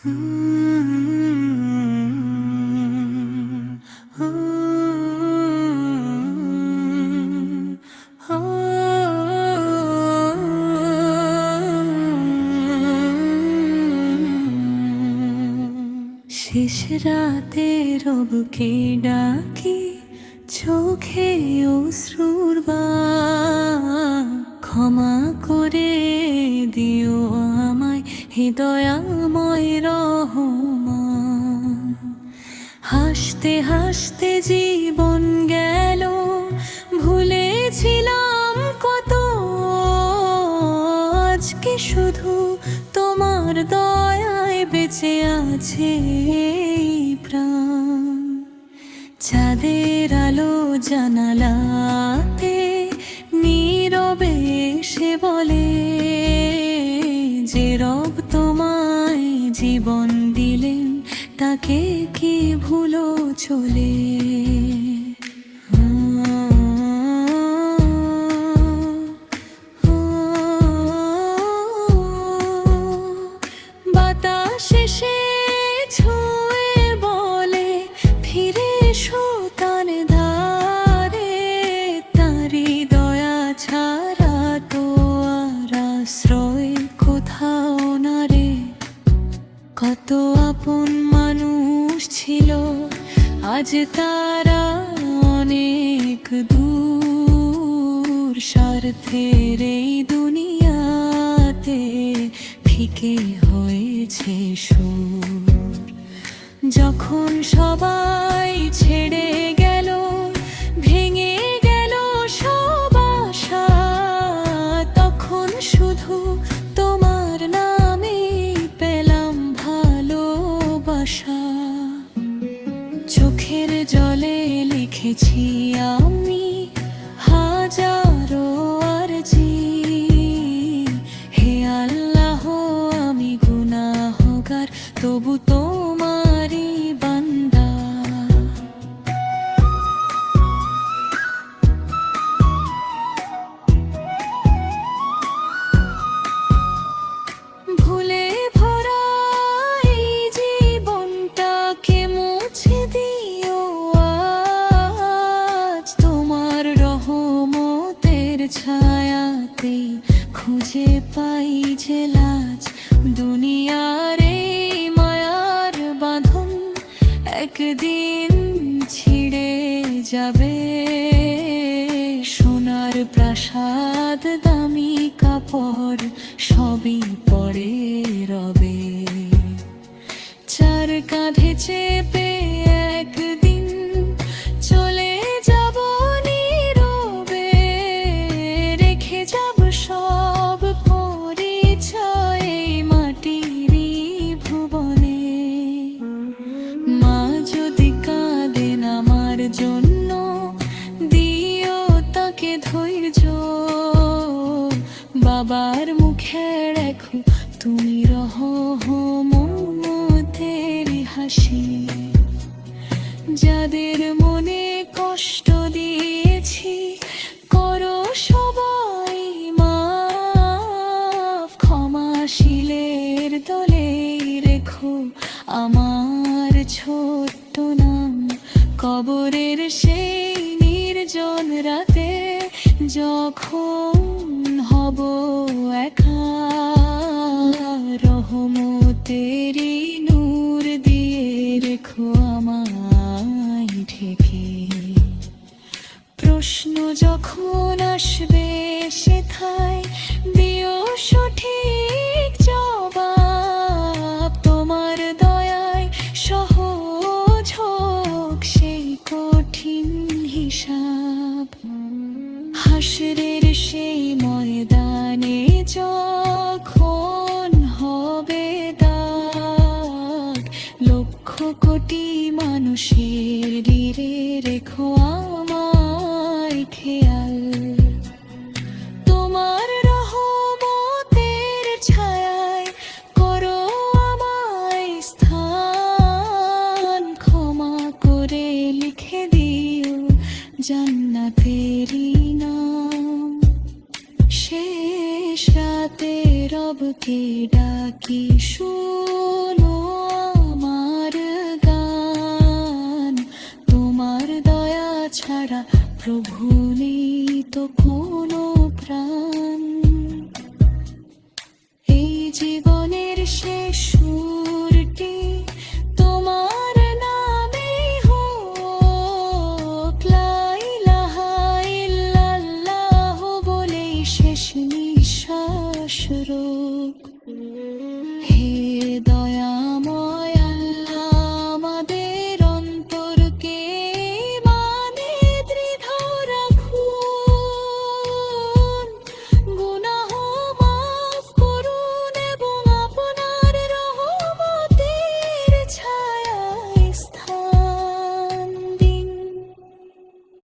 শেষ রাতে রবকে ডাকি, চোখে অশ্রুর বান, ক্ষমা করে দিও আমায় হে দয়াময় রহমান। হাসতে হাসতে জীবন গেল, ভুলেছিলাম কত, আজকে শুধু তোমার দয়ায় বেঁচে আছে এই প্রাণ। চাঁদের আলো জানালাতে নীরবে সে বলে, যে রব তোমায় জীবন দিলেন তাকে কি ভুলো চলে। বাতাস এসে ছুঁয়ে বলে, ফিরে এসো তার ধারে, তারি দয়া ছাড়া তো আর আশ্রয় কোথাও না রে। কত আপন মানুষ ছিল, আজ তারা অনেক দূর। স্বার্থের এই দুনিয়াতে ফিকে হয়েছে সুর। যখন সবাই ছেড়ে গেল, ভেঙে গেল সব আশা, তখন শুধু তোমার নামে পেলাম ভালোবাসা। চোখের জলে লিখেছি আমি হাজারো আরজি, হে আল্লাহ আমি গুনাহগার তবু তোমারই বান্দা। ভুলে ভরা এই জীবনটাকে মুছে দিও আজ, তোমার রহমতের ছায়াতে খুঁজে পাই যে লাজ। দুনিয়ার এই মায়ার বাঁধন একদিন ছিঁড়ে যাবে, সোনার প্রাসাদ দামি কাপড় সবই পরে রবে। চার কাঁধে চেপে একদিন চলে যাব নীরবে, রেখে যাব সব পরিচয় মাটির ভুবনে। মা যদি কাঁদেন আমার জন্য, দিও তাকে ধৈর্য, বাবার মুখে রেখো তুমি রহমতের হাসি। যাদের মনে কষ্ট দিয়েছি করো সবাই মাফ, ক্ষমাশীলের দলে রেখো আমার ছোট্ট নাম। কবরের সেই নির্জন রাতে যখন হব একা, রহমতেরি নূর দিয়ে রেখো আমায় ঢেকে। প্রশ্ন যখন আসবে সেথায় দিও সঠিক জবাব, তোমার দয়ায় সহজ হোক সেই কঠিন হিসাব। হাসরের সেই ময়দানে যখন হবে দাগ, লক্ষ কোটি মানুষের ঋণে রেখো আমায় খেয়াল। তোমার রহমতের ছায়ায় করো আমায় স্থান, ক্ষমা করে লিখে দিও জান্নাতেরি নাম। শেষ রাতে রবকে ডাকি, শোনো প্রভু নেই তো কোনো প্রাণ, এই জীবনের শেষ